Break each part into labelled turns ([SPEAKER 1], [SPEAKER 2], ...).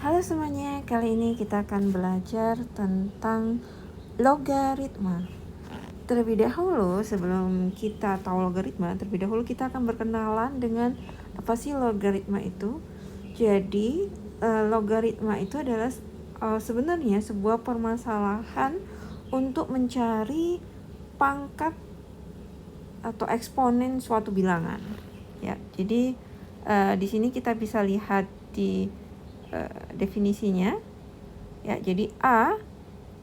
[SPEAKER 1] Halo semuanya, kali ini kita akan belajar tentang logaritma. Terlebih dahulu, sebelum kita tahu logaritma, terlebih dahulu kita akan berkenalan dengan apa sih logaritma itu. Jadi, logaritma itu adalah sebenarnya sebuah permasalahan untuk mencari pangkat atau eksponen suatu bilangan. Ya, jadi di sini kita bisa lihat di definisinya. Ya, jadi A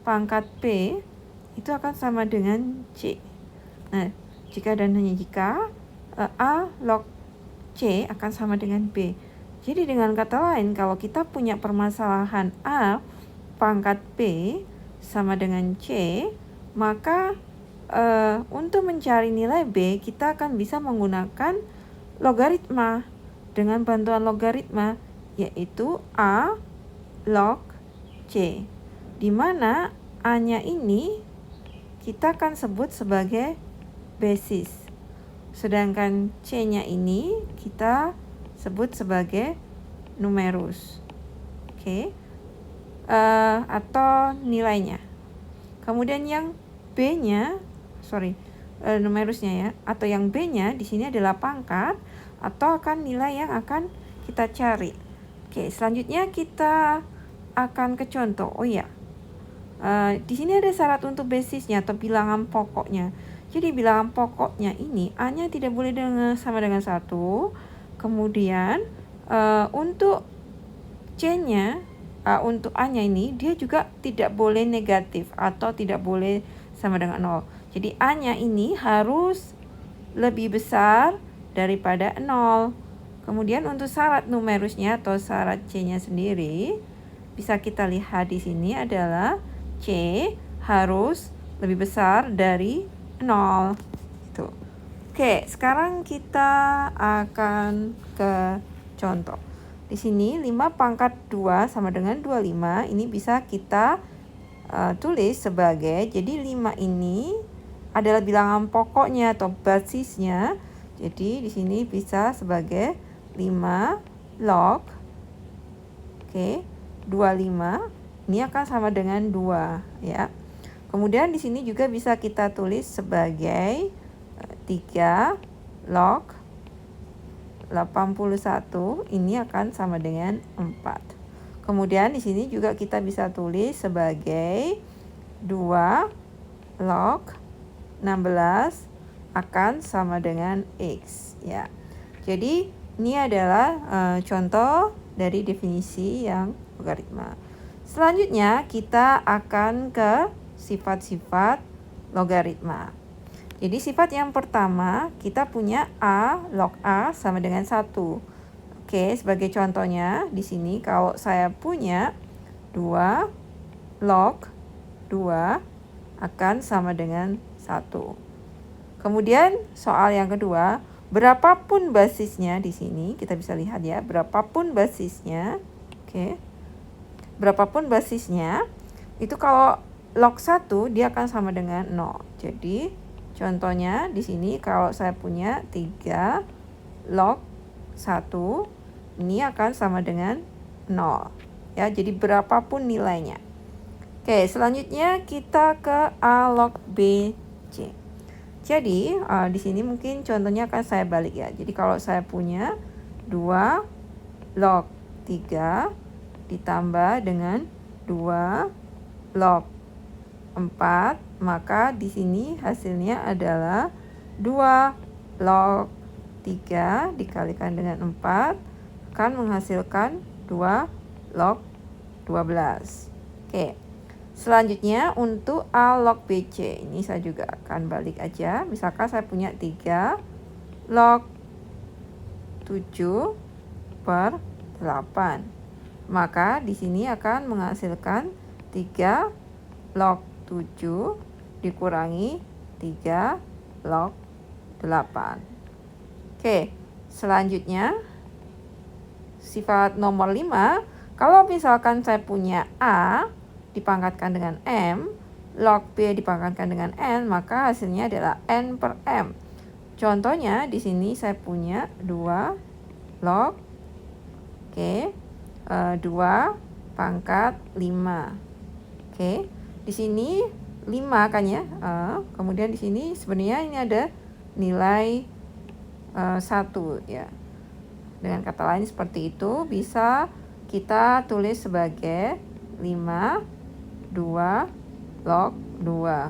[SPEAKER 1] pangkat P itu akan sama dengan C. Nah, jika dan hanya jika A log C akan sama dengan B. Jadi dengan kata lain, kalau kita punya permasalahan A pangkat P sama dengan C, maka untuk mencari nilai B, kita akan bisa menggunakan logaritma. Dengan bantuan logaritma, yaitu A log C, di mana A-nya ini kita akan sebut sebagai basis, sedangkan C-nya ini kita sebut sebagai numerus. Atau nilainya. Kemudian yang B-nya, numerusnya ya, atau yang B-nya di sini adalah pangkat atau akan nilai yang akan kita cari. Selanjutnya kita akan ke contoh. Di sini ada syarat untuk basisnya atau bilangan pokoknya. Jadi bilangan pokoknya ini A-nya tidak boleh sama dengan 1. Kemudian untuk C-nya, untuk A-nya ini dia juga tidak boleh negatif atau tidak boleh sama dengan 0. Jadi A-nya ini harus lebih besar daripada 0. Kemudian untuk syarat numerusnya atau syarat C-nya sendiri bisa kita lihat di sini adalah C harus lebih besar dari 0. Itu. Sekarang kita akan ke contoh. Di sini 5 pangkat 2 sama dengan 25. Ini bisa kita tulis sebagai, jadi 5 ini adalah bilangan pokoknya atau basisnya. Jadi di sini bisa sebagai 5 log 25. Ini akan sama dengan 2 ya. Kemudian di sini juga bisa kita tulis sebagai 3 log 81. Ini akan sama dengan 4. Kemudian di sini juga kita bisa tulis sebagai 2 log 16 akan sama dengan X ya. Jadi ini adalah contoh dari definisi yang logaritma. Selanjutnya kita akan ke sifat-sifat logaritma. Jadi sifat yang pertama kita punya A log A sama dengan 1. Sebagai contohnya di sini kalau saya punya 2 log 2 akan sama dengan 1. Kemudian soal yang kedua, berapapun basisnya di sini kita bisa lihat ya, berapapun basisnya. Berapapun basisnya itu kalau log 1 dia akan sama dengan 0. Jadi contohnya di sini kalau saya punya 3 log 1 ini akan sama dengan 0 ya. Jadi berapapun nilainya. Selanjutnya kita ke A log B C. Jadi di sini mungkin contohnya akan saya balik ya. Jadi kalau saya punya 2 log 3 ditambah dengan 2 log 4, maka di sini hasilnya adalah 2 log 3 dikalikan dengan 4 akan menghasilkan 2 log 12. Selanjutnya untuk A log BC, ini saya juga akan balik aja. Misalkan saya punya 3 log 7 per 8. Maka di sini akan menghasilkan 3 log 7 dikurangi 3 log 8. Selanjutnya sifat nomor 5, kalau misalkan saya punya A dipangkatkan dengan M, log B dipangkatkan dengan N, maka hasilnya adalah N per M. Contohnya di sini saya punya 2 log 2 pangkat 5. Oke. Di sini 5 kan ya. Kemudian di sini sebenarnya ini ada nilai 1 ya. Dengan kata lain seperti itu, bisa kita tulis sebagai 5 2 log 2.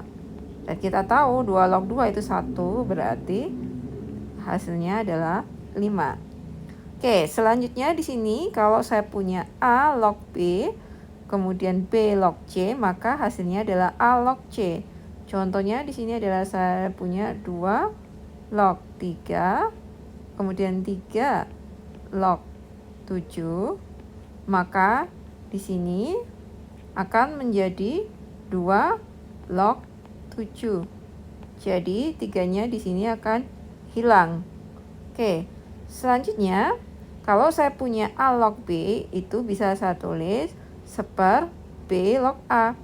[SPEAKER 1] Dan kita tahu 2 log 2 itu 1, berarti hasilnya adalah 5. Oke, selanjutnya di sini kalau saya punya A log B, kemudian B log C, maka hasilnya adalah A log C. Contohnya di sini adalah saya punya 2 log 3, kemudian 3 log 7, maka di sini akan menjadi 2 log 7. Jadi 3-nya di sini akan hilang. Oke, selanjutnya kalau saya punya A log B, itu bisa saya tulis seper B log A.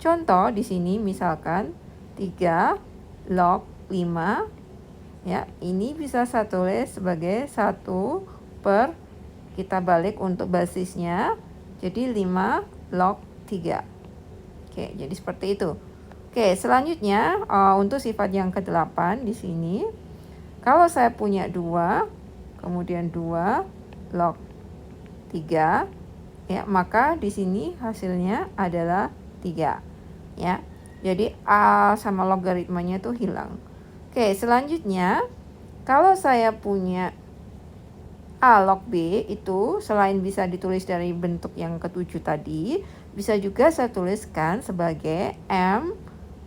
[SPEAKER 1] Contoh di sini misalkan 3 log 5. Ya, ini bisa saya tulis sebagai 1 per, kita balik untuk basisnya, jadi 5 log 3. Oke, jadi seperti itu. Oke, selanjutnya untuk sifat yang ke-8 di sini, kalau saya punya 2, kemudian 2 log 3, ya, maka di sini hasilnya adalah 3. Ya. Jadi A sama logaritmanya itu hilang. Oke, selanjutnya kalau saya punya A log B itu selain bisa ditulis dari bentuk yang ke-7 tadi, bisa juga saya tuliskan sebagai M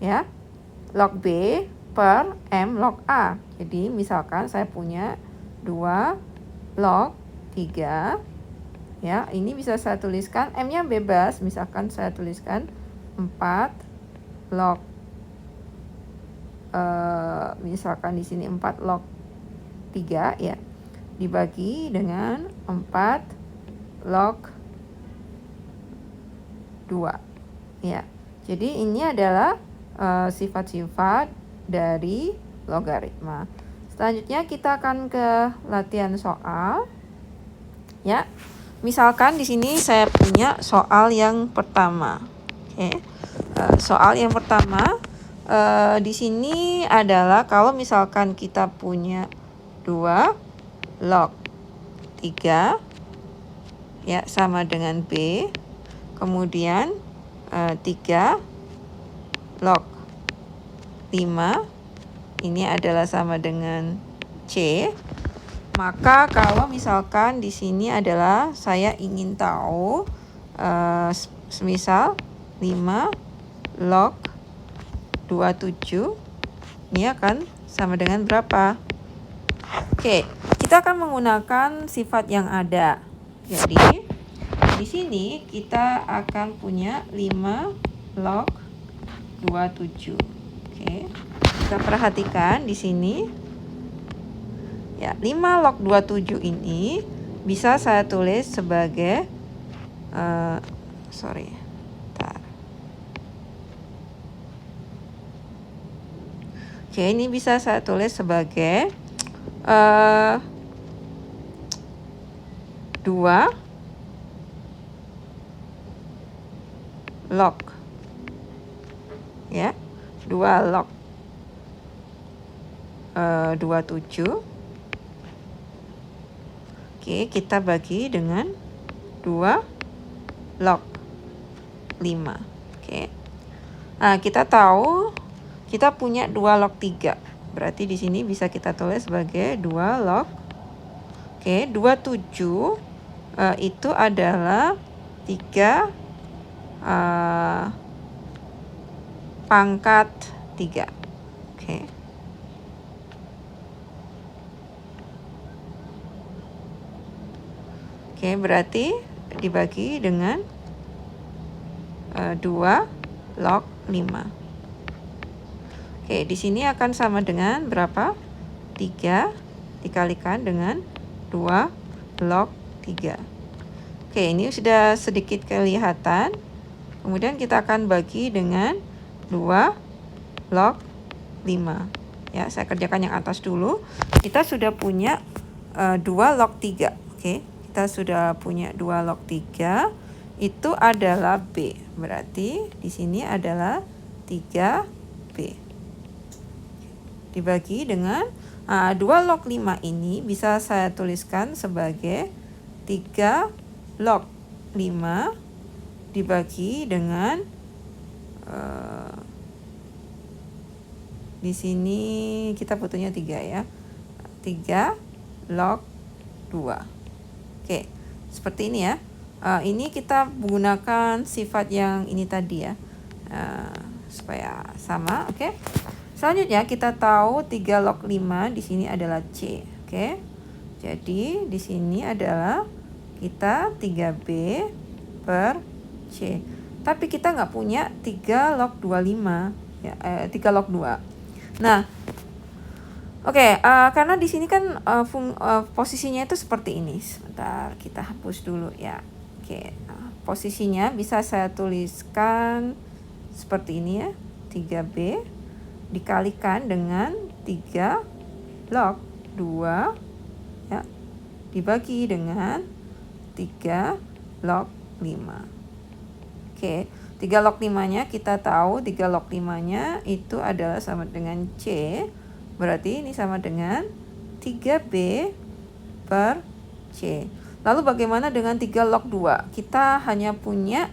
[SPEAKER 1] ya log B per M log A. Jadi misalkan saya punya 2 log 3 ya, ini bisa saya tuliskan M-nya bebas, misalkan saya tuliskan 4 log misalkan di sini 4 log 3 ya, dibagi dengan 4 log 2 ya. Jadi ini adalah sifat-sifat dari logaritma. Selanjutnya kita akan ke latihan soal ya. Misalkan di sini saya punya soal yang pertama. Oke. Soal yang pertama di sini adalah kalau misalkan kita punya 2 log 3 ya sama dengan B, kemudian 3 log 5 ini adalah sama dengan C. Maka kalau misalkan di sini adalah saya ingin tahu semisal 5 log 27 ini akan sama dengan berapa? Oke, kita akan menggunakan sifat yang ada. Jadi di sini kita akan punya 5 log 27. Oke. Kita perhatikan di sini. Ya, 5 log 27 ini bisa saya tulis sebagai Oke, ini bisa saya tulis sebagai 2 log ya, 2 log 27. Oke, kita bagi dengan 2 log 5. Oke. Nah, kita tahu kita punya 2 log 3. Berarti di sini bisa kita tulis sebagai 2 log. Oke, 27 itu adalah 3 pangkat 3. Oke. Oke, berarti dibagi dengan 2 log 5. Oke, di sini akan sama dengan berapa? 3 dikalikan dengan 2 log 3. Oke, ini sudah sedikit kelihatan. Kemudian kita akan bagi dengan 2 log 5. Ya, saya kerjakan yang atas dulu. Kita sudah punya 2 log 3. Oke, kita sudah punya 2 log 3. itu adalah B. Berarti di sini adalah 3B. Dibagi dengan 2 log 5 ini bisa saya tuliskan sebagai 3 log 5 dibagi dengan di sini kita butuhnya 3 ya. 3 log 2. Oke, seperti ini ya. Ini kita menggunakan sifat yang ini tadi ya. Supaya sama, oke. Selanjutnya kita tahu 3 log 5 di sini adalah C, oke. Jadi di sini adalah kita 3B per C. Tapi kita nggak punya 3 log 25 ya, 3 log 2. Nah, oke, karena di sini kan posisinya itu seperti ini. Sebentar, kita hapus dulu ya. Oke, posisinya bisa saya tuliskan seperti ini ya. 3B dikalikan dengan 3 log 2 ya, dibagi dengan 3 log 5. Oke, 3 log 5-nya kita tahu 3 log 5-nya itu adalah sama dengan C. Berarti ini sama dengan 3B per C. Lalu bagaimana dengan 3 log 2? Kita hanya punya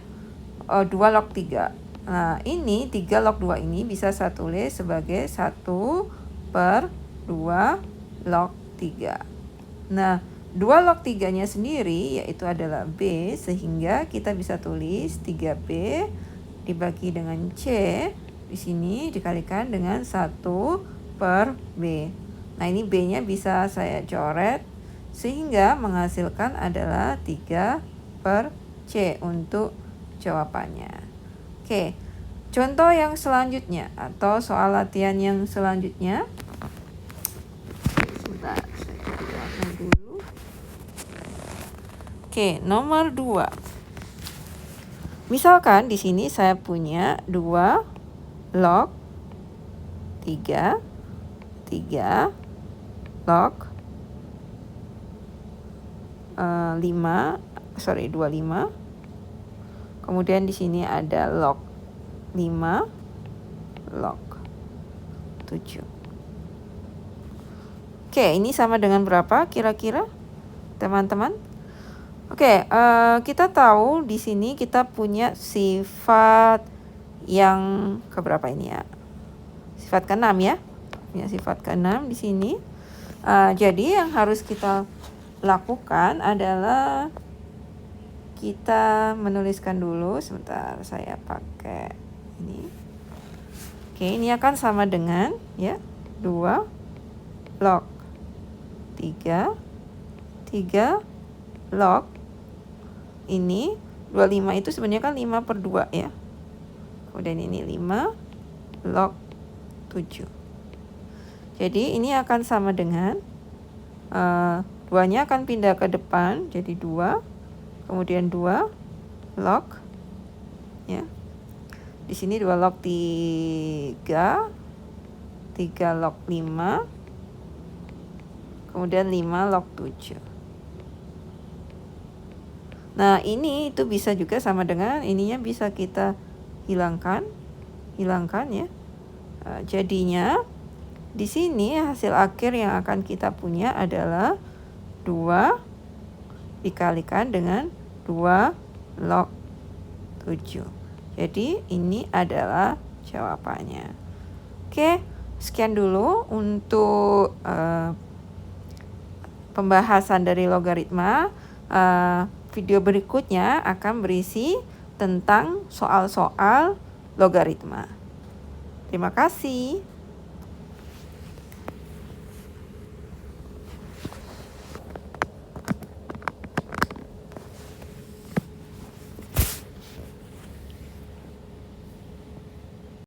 [SPEAKER 1] 2 log 3. Nah, ini 3 log 2 ini bisa saya tulis sebagai 1 per 2 log 3. Nah, 2 log 3-nya sendiri yaitu adalah B, sehingga kita bisa tulis 3B dibagi dengan C di sini dikalikan dengan 1 per B. Nah, ini B-nya bisa saya coret sehingga menghasilkan adalah 3 per C untuk jawabannya. Oke, contoh yang selanjutnya atau soal latihan yang selanjutnya. Sebentar, saya keluarkan dulu. Oke, nomor 2. Misalkan di sini saya punya 2 log 3 log 25. Kemudian di sini ada log 5 log 7. Oke, ini sama dengan berapa kira-kira, teman-teman? Oke, kita tahu di sini kita punya sifat yang keberapa ini ya? Sifat ke-6 ya. Punya sifat ke-6 di sini. Jadi yang harus kita lakukan adalah kita menuliskan dulu. Sebentar, saya pakai ini. Oke, ini akan sama dengan ya 2 log 3 log ini 25 itu sebenarnya kan 5 per 2 ya. Kemudian ini 5 log 7. Jadi ini akan sama dengan 2-nya akan pindah ke depan jadi 2. Kemudian 2 log ya. Di sini 2 log 3 log 5. Kemudian 5 log 7. Nah, ini itu bisa juga sama dengan ininya bisa kita hilangkan ya. Jadinya di sini hasil akhir yang akan kita punya adalah 2 dikalikan dengan 2 log 7. Jadi ini adalah jawabannya. Oke, sekian dulu untuk pembahasan dari logaritma. Video berikutnya akan berisi tentang soal-soal logaritma. Terima kasih.